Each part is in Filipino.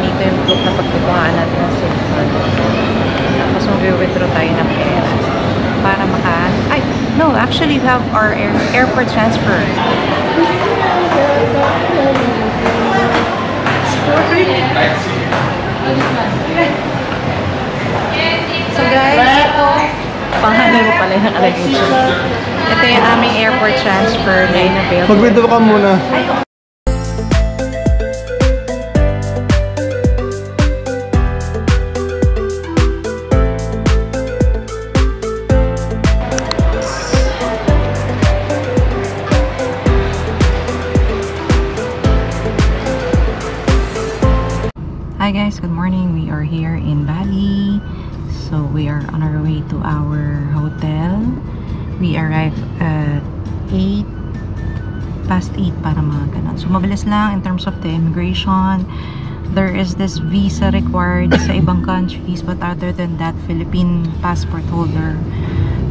dito yung group na pagkukuhaan natin ng cellphone. Tapos mag-withdraw tayo ng pera para ay, no, actually we have our airport transfer. So guys, pangalan mo pala yung alagay. Ito yung aming airport transfer na in-avail. Mag-withdraw ka muna. Hi guys, good morning. We are here in Bali. So we are on our way to our hotel. We arrived at 8:08 para mga ganun. So mabilis lang in terms of the immigration. There is this visa required sa ibang countries, but other than that, Philippine passport holder,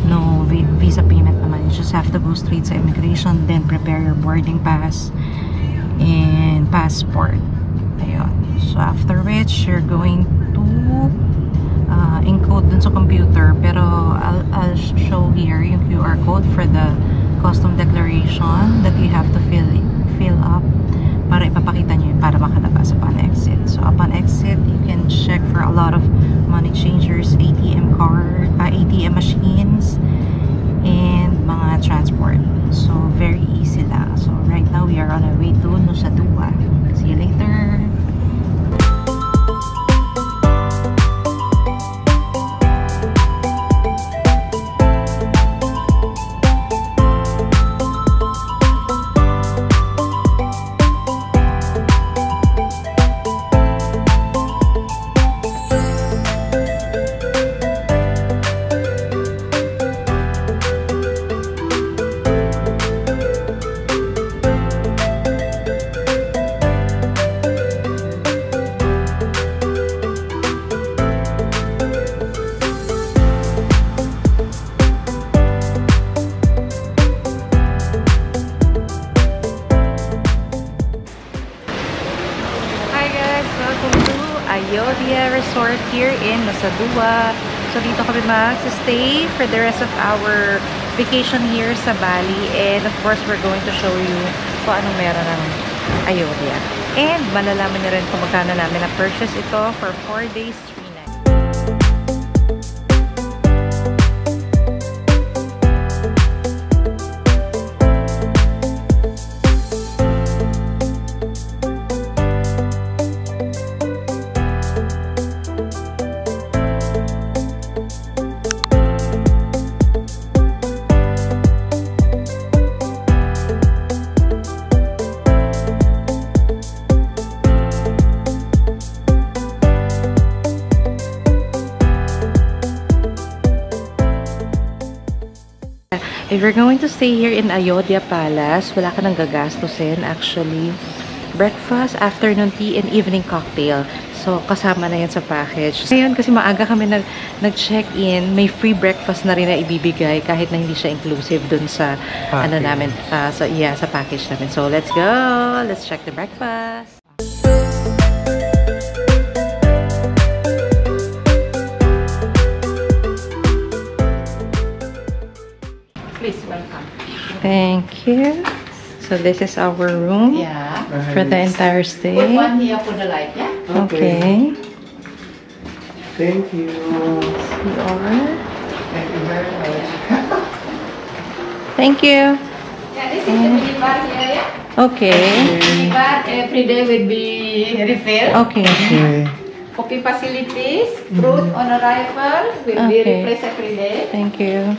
no visa payment naman. You just have to go straight sa immigration, then prepare your boarding pass and passport. Ayun. So after which you're going to encode dun sa computer, pero I'll show here yung QR code for the custom declaration that you have to fill up para ipapakita nyo yun para makalabas upon exit. So upon exit, you can check for a lot of money changers, ATM card, ATM machines, and mga transport. So very easy lang. So right now we are on our way to Nusa Dua. See you later. Ayodhya Resort here in Nusa Dua. So dito kami mag-stay for the rest of our vacation here sa Bali, and of course we're going to show you kung anong meron ng Ayodhya. And malalaman niyo rin kung magkano namin na-purchase ito for 4 days, 3 nights. If you're going to stay here in Ayodhya Palace, wala ka nang gagastusin actually. Breakfast, afternoon tea, and evening cocktail. So, kasama na yan sa package. Ngayon, kasi maaga kami nag-check-in, may free breakfast na rin na ibibigay kahit na hindi siya inclusive dun sa, ano namin, sa package namin. So, let's go! Let's check the breakfast! Please welcome. Thank you. So this is our room. Yeah. For the entire stay. Put one here for the light, yeah? Okay. Thank you. Thank you very much. Thank you. Yeah, this is the minibar here, yeah? Okay. Minibar every day will be refilled. Okay. Coffee facilities, fruit on arrival will be refreshed every day. Thank you.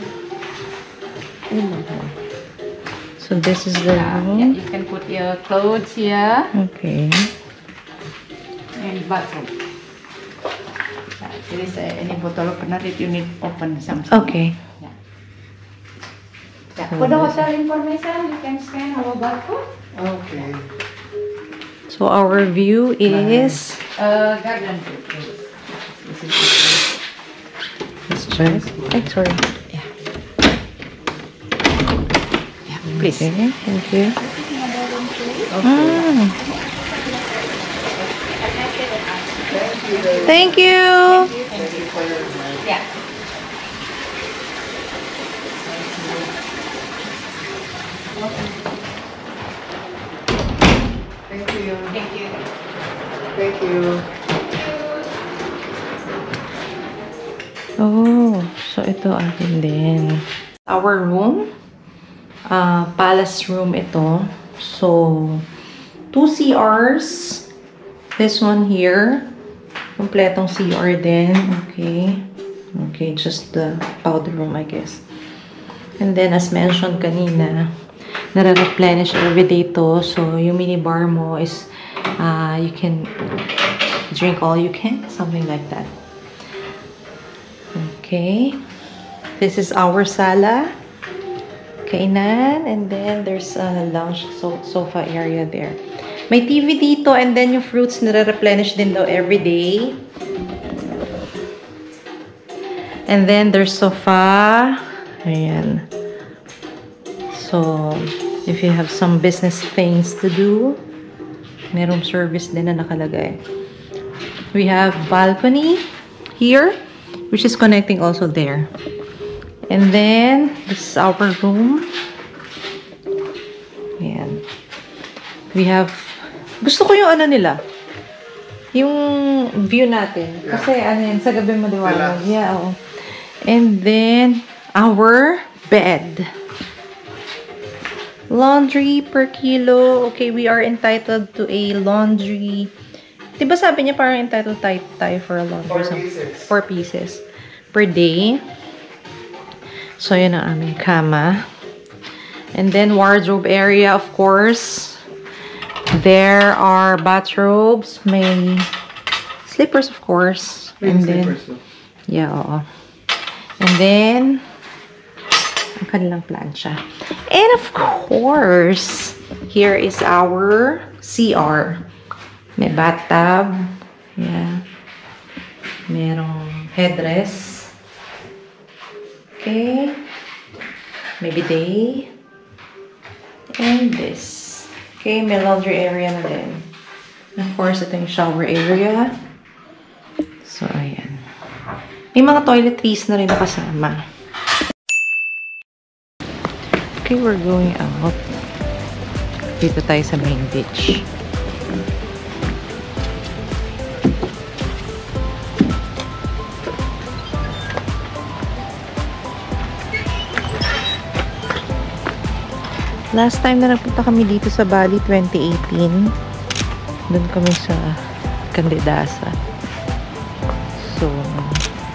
So this is the room. Yeah, you can put your clothes here. Okay. And bathroom. If there is any bottle opener, if you need open something. Okay. Yeah. For the hotel information, you can scan our barcode. Okay. So our view is Garden view. let's try. Sorry. Please. Okay, thank you. Okay. Thank you. Thank you for your help. Yeah. Thank you. Thank you. Thank you. Oh, so ito akin din. Our room. Palace room ito. So, 2 CRs. This one here. Kompletong CR din. Okay. Okay, just the powder room, I guess. And then, as mentioned kanina, nare-replenish every day to. So, yung minibar mo is, you can drink all you can. Something like that. Okay. This is our sala. Kainan. And then, there's a lounge sofa area there. May TV dito. And then, yung fruits nare-replenish din daw every day. And then, there's sofa. Ayan. So, if you have some business things to do, merong service din na nakalagay. We have balcony here, which is connecting also there. And then, this is our room. Ayan. We have, gusto ko yung ano nila. Yung view natin. Yeah. Kasi ano yan, sa gabi maliwanag. Relax. Yeah, oo. And then, our bed. Laundry per kilo. Okay, we are entitled to a laundry. Diba sabi niya parang entitled tayo for a laundry? 4 pieces. 4 pieces per day. So, yun ang aming kama. And then, wardrobe area, of course. There are bathrobes. May slippers, of course. And then, yeah, oo. And then, ang kanilang plancha. And of course, here is our CR. May bathtub. Yeah. Merong headrest. Okay. May bidet. And this. Okay, may laundry area na din. And of course, ito yung shower area. So, ayan. May mga toiletries na rin nakasama. Okay, we're going out. Dito tayo sa main beach. Last time na nagpunta kami dito sa Bali, 2018. Doon kami sa Candidasa. So,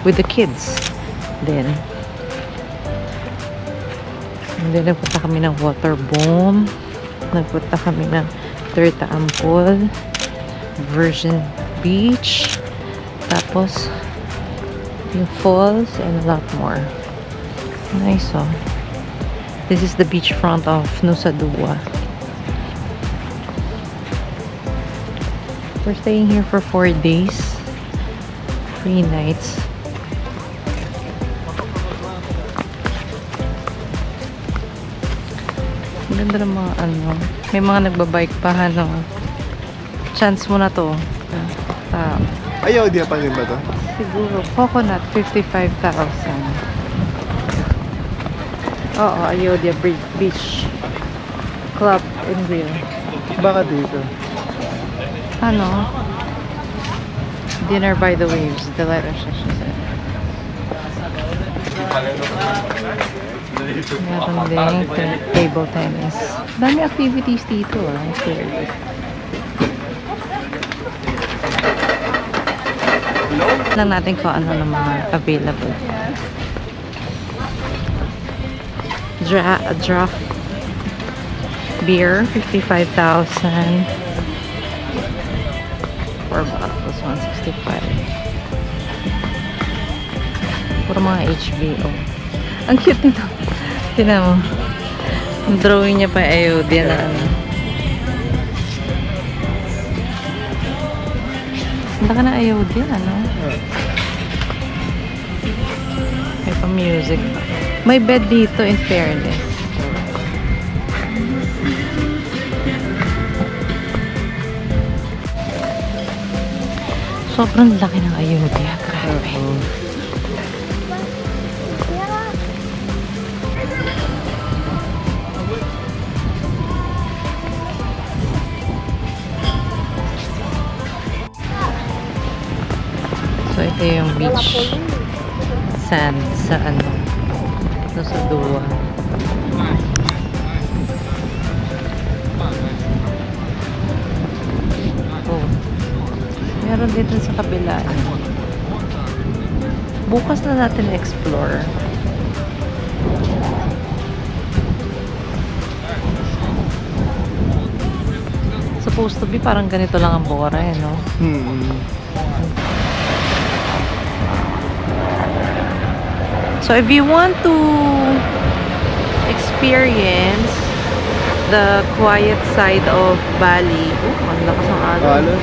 with the kids. Then, nagpunta kami ng Waterboom. Nagpunta kami ng Tirta Ampol. Virgin Beach. Tapos, yung falls and a lot more. Nice, oh. This is the beachfront of Nusa Dua. We're staying here for 4 days. 3 nights. Ang ganda ng mga ano. May mga nagbabike pa, ano. Chance mo na to. Ayaw, di pa rin ba to? Siguro. Coconut, 55,000. Oo, Ayodhya Beach Club and Grill. Baka dito. Ano? Dinner by the waves. The letter siya said. Meron din table tennis. Dami activities dito, ah. Okay. Lang natin kung ano na mga available. Draft beer, 55,000. 4 bottles, 165. Puro mga HBO. Ang cute nito. Tignan mo. Ang drawing niya pa Ayodhya na ano. Ganda ka na Ayodhya, ano? May pa music. May bed dito, in fairness. Sobrang laki ng Ayodhya. Grabe. So, ito yung beach sand sa ano, sa Dua. Oh. Meron dito sa kabila. Bukas na natin explore. Supposed to be parang ganito lang ang Bora, eh, no? So if you want to experience the quiet side of Bali, ang lakas ng alon.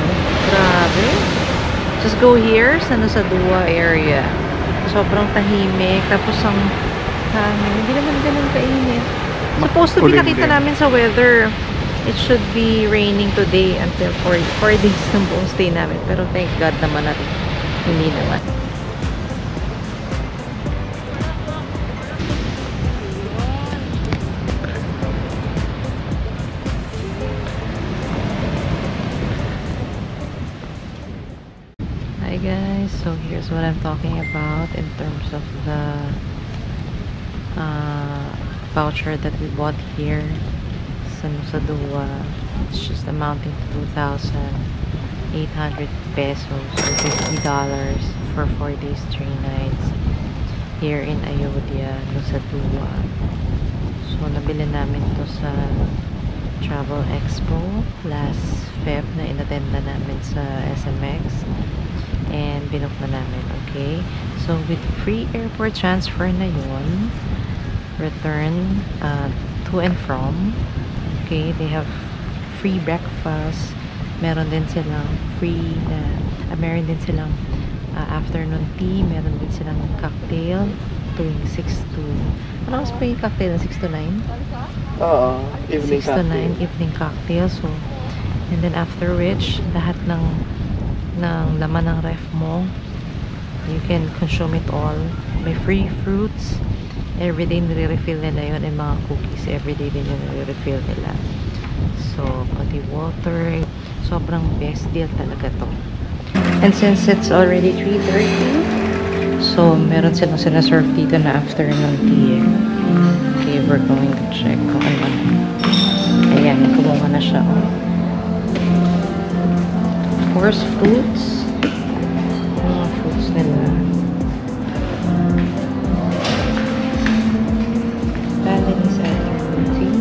Grabe. Just go here sa Nusa Dua area. Sobrang tahimik. Tapos ang hangin. Hindi naman ganun kainit. Supposed to be nakita namin sa weather. It should be raining today until 4 days ng buong stay namin. Pero thank God naman natin. Hindi naman. Hi guys, so here's what I'm talking about in terms of the voucher that we bought here sa Nusa Dua. It's just amounting to 2,800 pesos or $50 for 4 days 3 nights here in Ayodhya, Nusa Dua. So nabili namin to sa Travel Expo last Feb na inattend na namin sa SMX. And binook na namin, okay? So, with free airport transfer na yun, return to and from, okay? They have free breakfast, meron din silang free meron din silang afternoon tea, meron din silang cocktail tuwing 6 to, ano mas pa yung cocktail? 6 to 9? Oo, evening 6 to 9, evening cocktail. So, and then after which, lahat ng laman ng ref mo, you can consume it all. May free fruits everyday, nire-refill nila yun, and mga cookies everyday din yun nire-refill nila. So pati water, sobrang best deal talaga to. And since it's already 3:30, so meron silang sinaserve dito na afternoon tea. Okay, we're going to check kung ano. Ayan, kumuha na siya. Course fruits. Mga fruits nila. Balinese afternoon tea.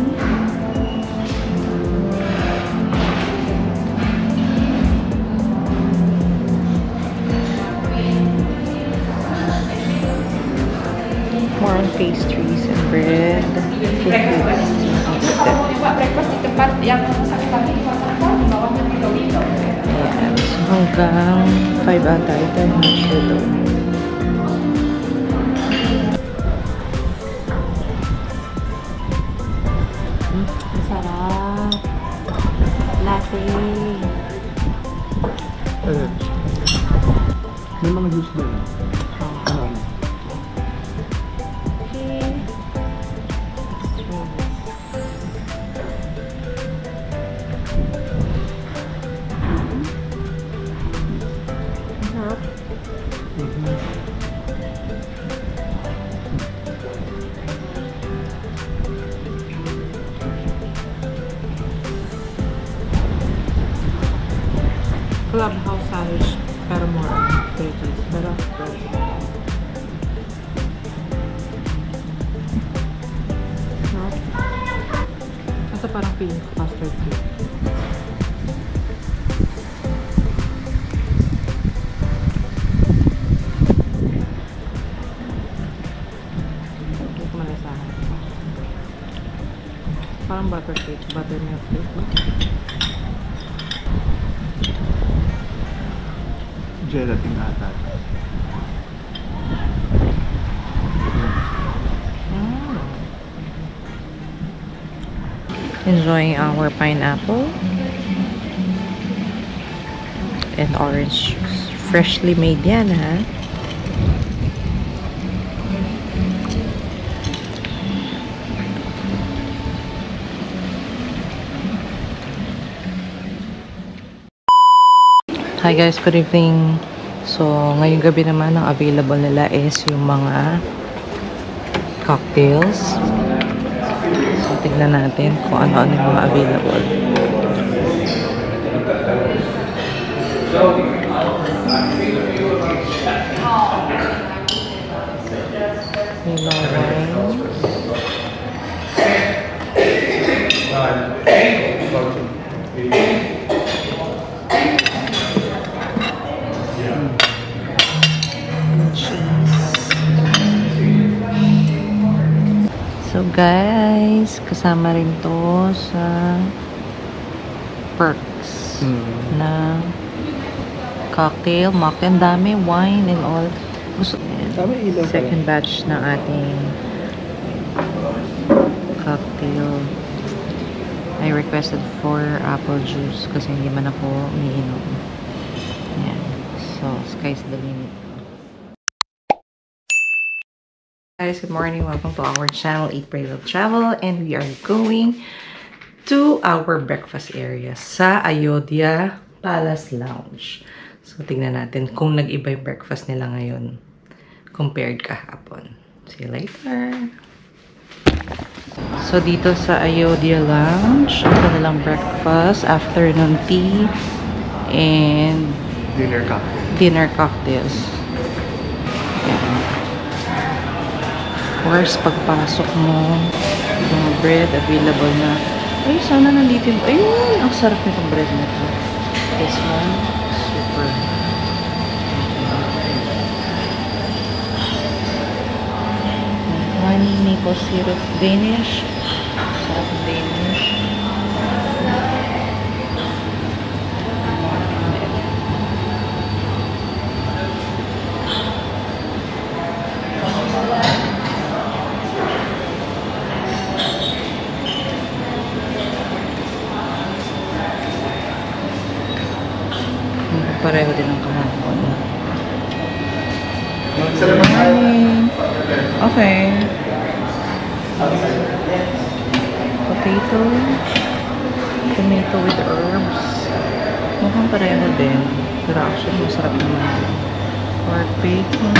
More on pastries and bread. Breakfast di tempat yang sakit hati di pasar di bawah dito. Ayan. So hanggang 5 ata ito. I'm not sure though. Masarap. Latte. May mga juice doon. Clubhouse sandwich, pero more veggies, pero fresh. No? Ito parang feeling ko custard cake. Hindi ko malasahan. Parang butter cake, buttermilk cake. No? Gelatin ata. Enjoying our pineapple and orange juice. Freshly made yan, ha? Hi guys, good evening. So, ngayong gabi naman ang available nila is yung mga cocktails. So, tignan natin kung ano-ano yung mga available. May mga wines. So guys, kasama rin to sa perks na cocktail, mocktail, ang dami, wine and all. Gusto, second batch ng ating cocktail. I requested for apple juice kasi hindi man ako umiinom. Ayan. So, sky's the limit. Guys, good morning. Welcome to our channel, Eat, Pray, Love, Travel, and we are going to our breakfast area sa Ayodhya Palace Lounge. So, tignan natin kung nag-iba yung breakfast nila ngayon compared kahapon. See you later. So, dito sa Ayodhya Lounge, ito nilang breakfast, afternoon tea, and dinner cocktails. Of course, pagpasok mo, yung bread available na. Ay, sana nandito yung... Ayun! Ang sarap nitong bread na ito. This one, super. Honey maple syrup Danish. Sarap ng Danish. Pareho din ang kahapon. Okay. Potato. Tomato with herbs. Mukhang pareho din. Pero actually, masarap naman. Pork bacon.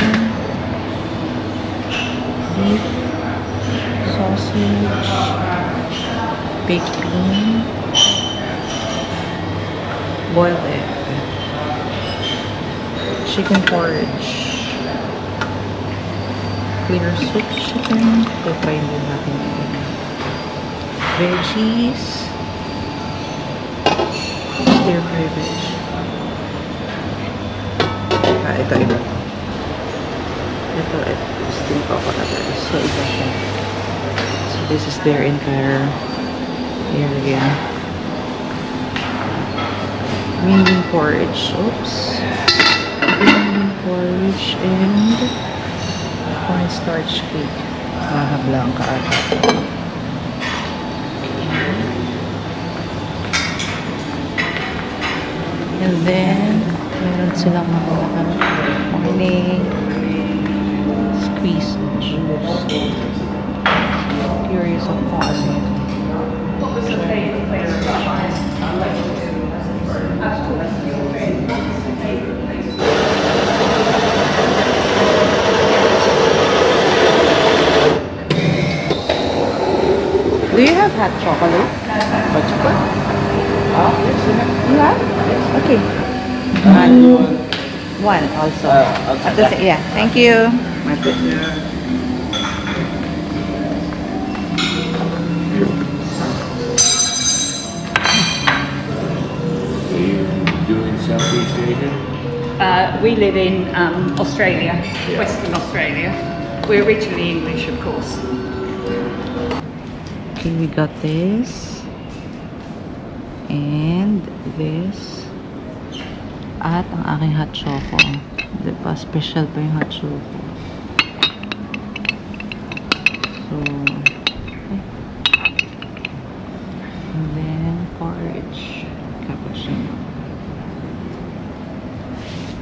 Beef. Sausage. Baked bean. Boiled egg. Chicken porridge. Clear soup chicken. Try din natin ito. Veggies. Stir fry veg. Ito iba. Ito steamed coconut rice. So, iba siya. So, this is their entire area. Green bean porridge. Oops. Porridge and cornstarch cake. Blanca ata. And then, meron silang mga squeeze juice. Curious ako kung ano yun. Do you have hot chocolate? Hot chocolate? Oh, you have? Okay. One also. At the same, yeah. Thank you. My pleasure. Are you doing Southeast Asia? We live in Australia, Western Australia. We're originally English, of course. Okay, we got this. And this. At ang aking hot choco. Diba? Special pa yung hot choco. So, okay. And then, porridge. Cappuccino.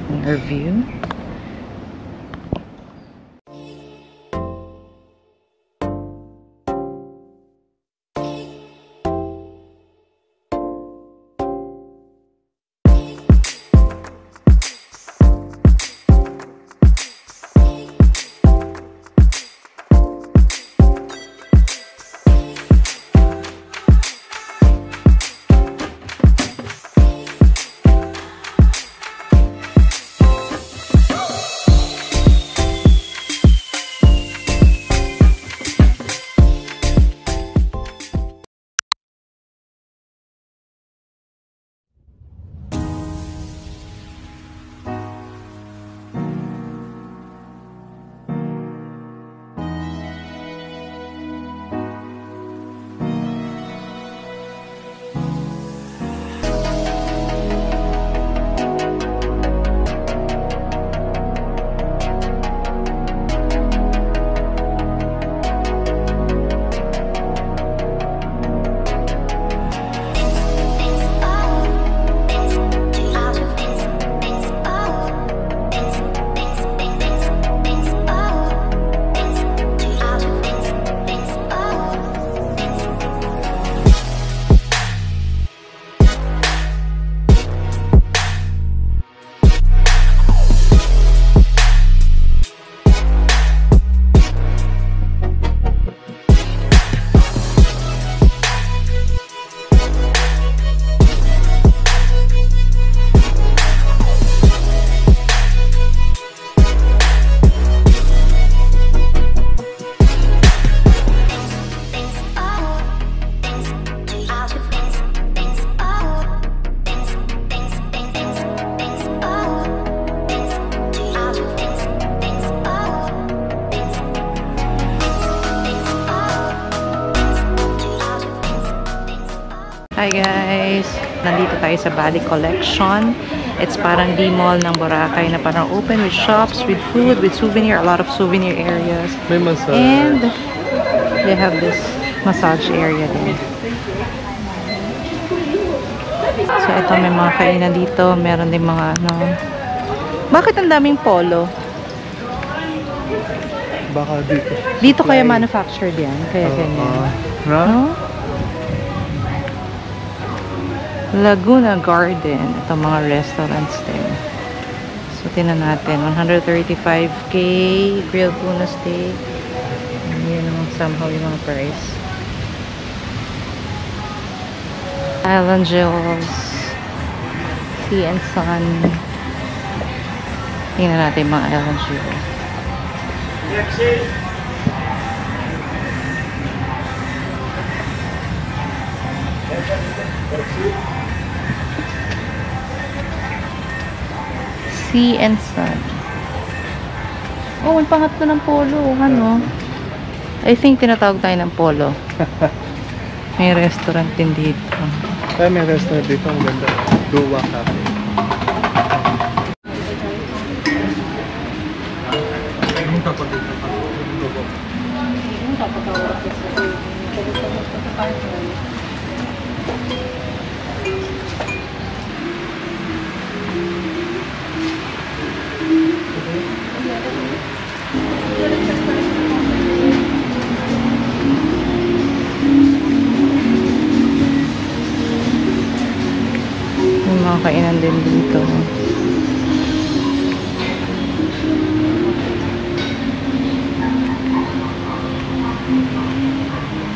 Our view. Hi guys! Nandito tayo sa Bali Collection. It's parang D-Mall ng Boracay na parang open with shops, with food, with souvenir, a lot of souvenir areas. May massage. And they have this massage area din. So ito may mga kainan dito. Meron din mga ano. Bakit ang daming polo? Baka dito. Dito kaya manufactured yan? Kaya ganyan. No? Laguna Garden. Ito mga restaurants din. So, tinan natin. 135K grilled tuna steak. Yan naman somehow yung mga price. Island Jewels. Sea and Sun. Tingnan natin mga Island Jewels. Sea and Sun. Oh, ang pangatlo ng polo. Ano? I think tinatawag tayo ng polo. May restaurant din dito. Ay, may restaurant dito. Ang ganda. Goa Cafe. May mga kainan din dito.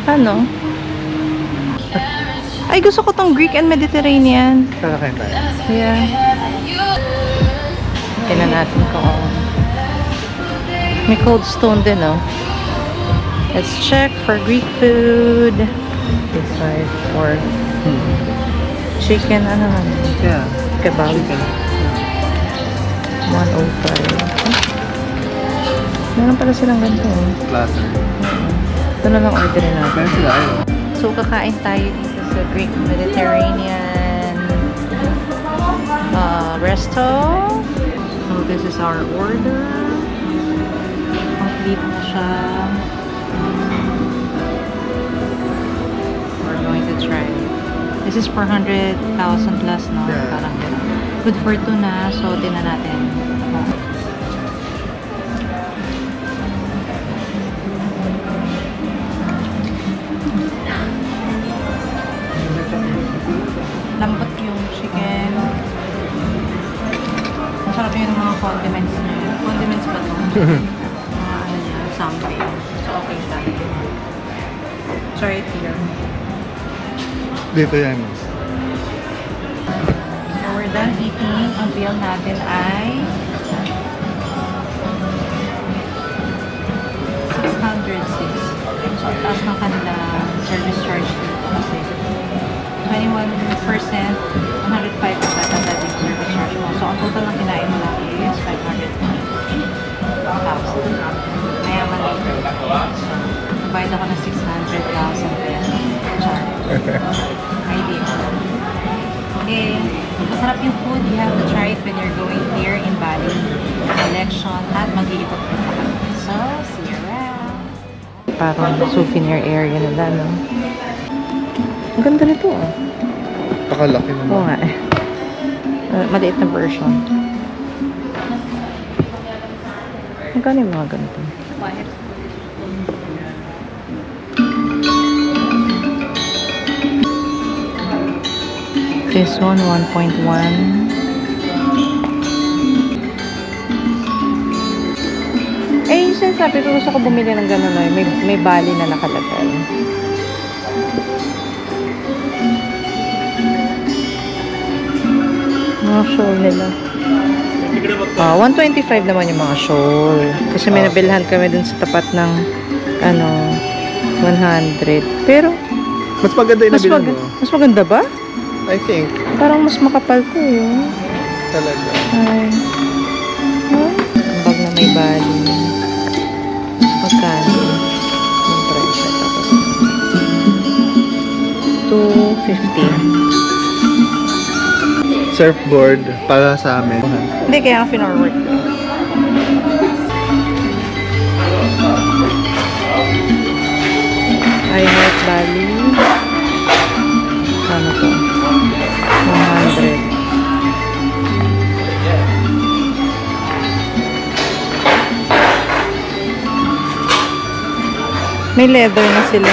Ano? Ay, gusto ko tong Greek and Mediterranean. Tara kayo tayo. Yeah. Tingnan natin kung may Cold Stone din, oh. Let's check for Greek food. This side for chicken, ano naman? Yeah. Kebab. Chicken. 105. Meron pala silang ganito, oh. Platter. Ito na lang orderin natin. Meron sila ayun. So, kakain tayo dito sa Greek Mediterranean resto. So, this is our order. Complete na siya. We're going to try. This is 400,000 plus, no? Yeah. Parang gano'n. Good for 2 na. So, tingnan natin. Lambot yung chicken. Masarap yung mga condiments niya. Condiments ba ito? Mga ano niya, something. So, okay siya. It's right here. Dito yan. So, we're done eating. Ang bill natin ay 606. So, taas ng kanila service charge dito kasi 21%, 105 ang tatagad yung service charge mo. So, ang total ng kinain mo lang is 500,000. Mayaman lang. So, nabayad ako ng 600,000 pesos. Char. Idea. Okay. Masarap yung food. You have to try it when you're going here in Bali. Collection at mag-iikot pa kami. So, see you around. Parang souvenir area nila, no? Ang ganda nito, oh. Pakalaki naman. Oo nga eh. Maliit na version. Magkano yung mga ganito? This one, 1.1. Eh, sinasabi ko, gusto ko bumili ng gano'n, no? May bali na nakalagay. Mga shawl nila. 125 naman yung mga shawl. Kasi may nabilhan kami dun sa tapat ng 100. Pero Mas maganda yung nabili mo. mas maganda ba? I think. Parang mas makapal to yun. Talaga. Ay. Ang bag na may bali. Magkano? Yung presyo. Tapos 250. Surfboard para sa amin. Hindi, kaya ang finorward ko. I Heart Bali. Ano to? 100. May leather na sila.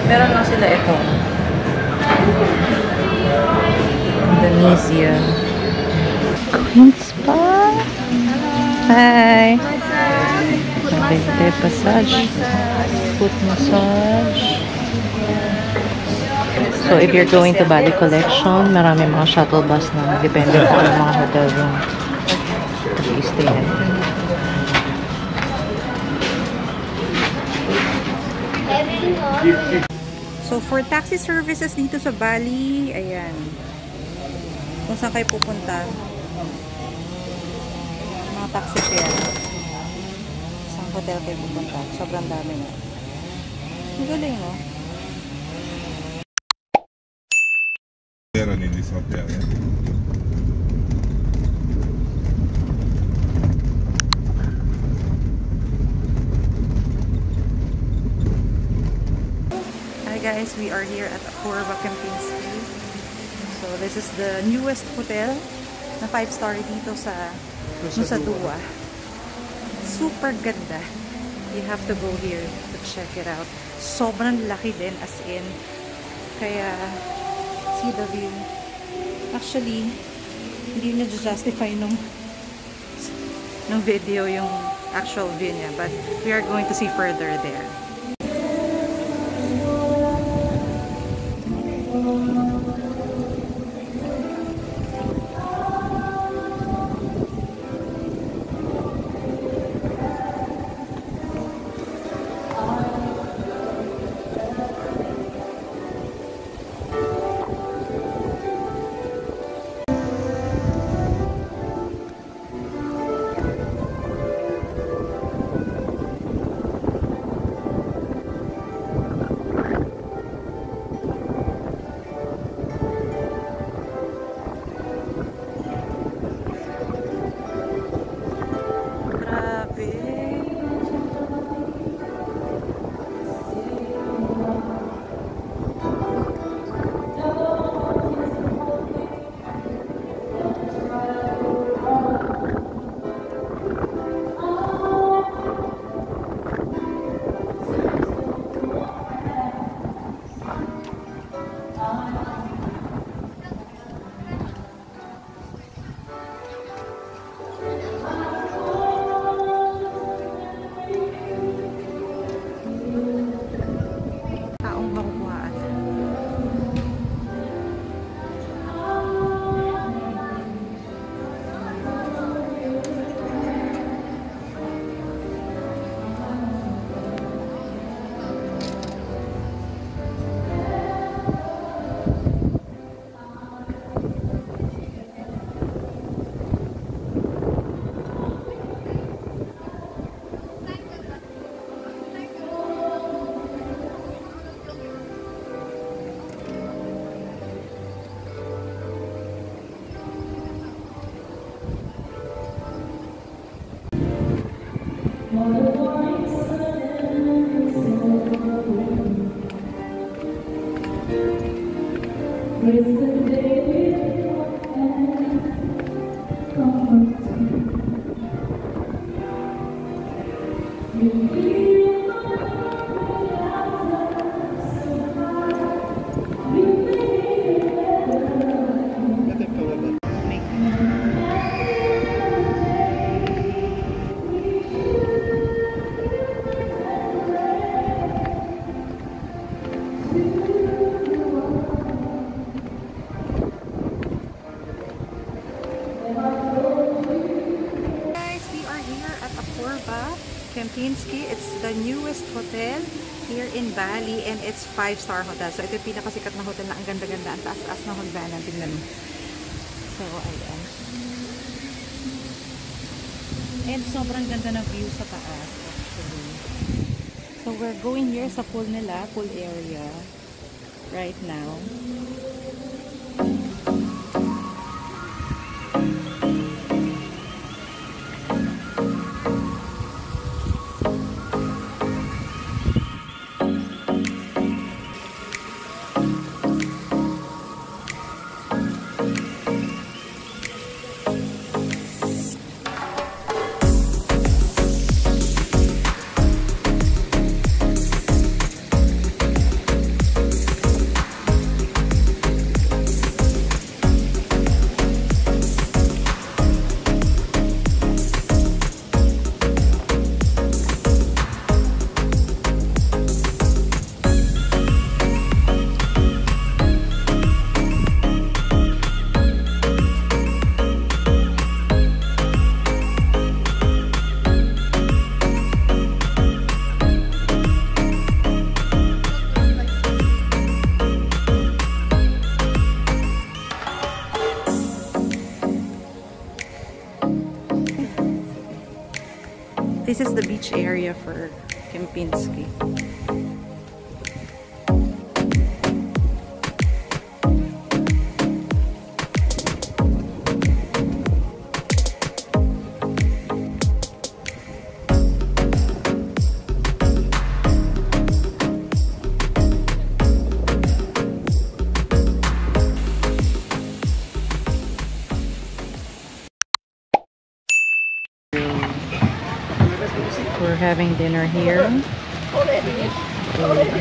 Meron lang sila ito. Indonesia. Queen Spa. Hi. Birthday massage. Foot massage. So, if you're going to Bali Collection, marami mga shuttle bus na depende kung ano mga hotel room. Stay natin. So, for taxi services dito sa Bali, ayan. Kung saan kayo pupunta, mga taxi fare. Saan hotel kayo pupunta. Sobrang dami na. Ang galing, no? In this hotel, yeah? Hi guys, we are here at Apurva Kempinski. So this is the newest hotel na 5-star dito sa Nusa Dua. Super ganda. You have to go here to check it out. Sobrang laki din, as in. Kaya see the view. Actually, hindi niya justify nung video yung actual view niya, but we are going to see further there. Guys, we are here at Apurba, Kempinski. It's the newest hotel here in Bali and it's 5-star hotel. So ito yung pinakasikat na hotel na ang ganda-ganda, ang taas-taas na hagdanan. Tingnan mo. So, ayan. And sobrang ganda ng view sa taas, actually. So, we're going here sa pool nila, pool area, right now. This is the beach area for Kempinski. We're having dinner here.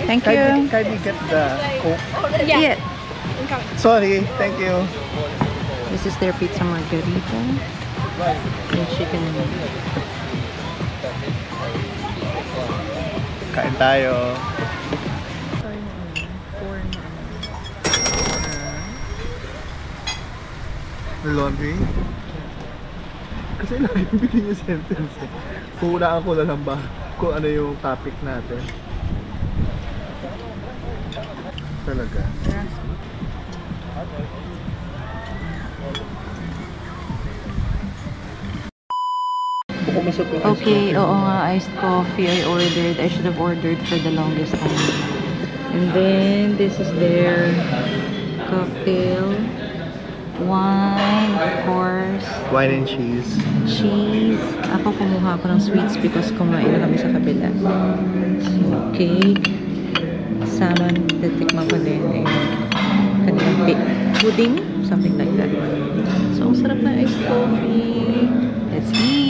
Thank you. Can we get the Coke? Yeah. Sorry, thank you. This is their pizza margarita and chicken meat. Kain tayo. Laundry? Kasi nakikita yung sentence eh. Puhulaan ko na lang ba kung ano yung topic natin. Talaga. Okay, oo nga, iced coffee I ordered. I should have ordered for the longest time. And then, this is their cocktail. Wine, of course. Wine and cheese. Cheese. Ako kumuha ako ng sweets because kumain na kami sa kabila. So, cake. Salmon. Titikman ko din. Kanilang pudding. Something like that. So, ang sarap na iced coffee. Let's eat.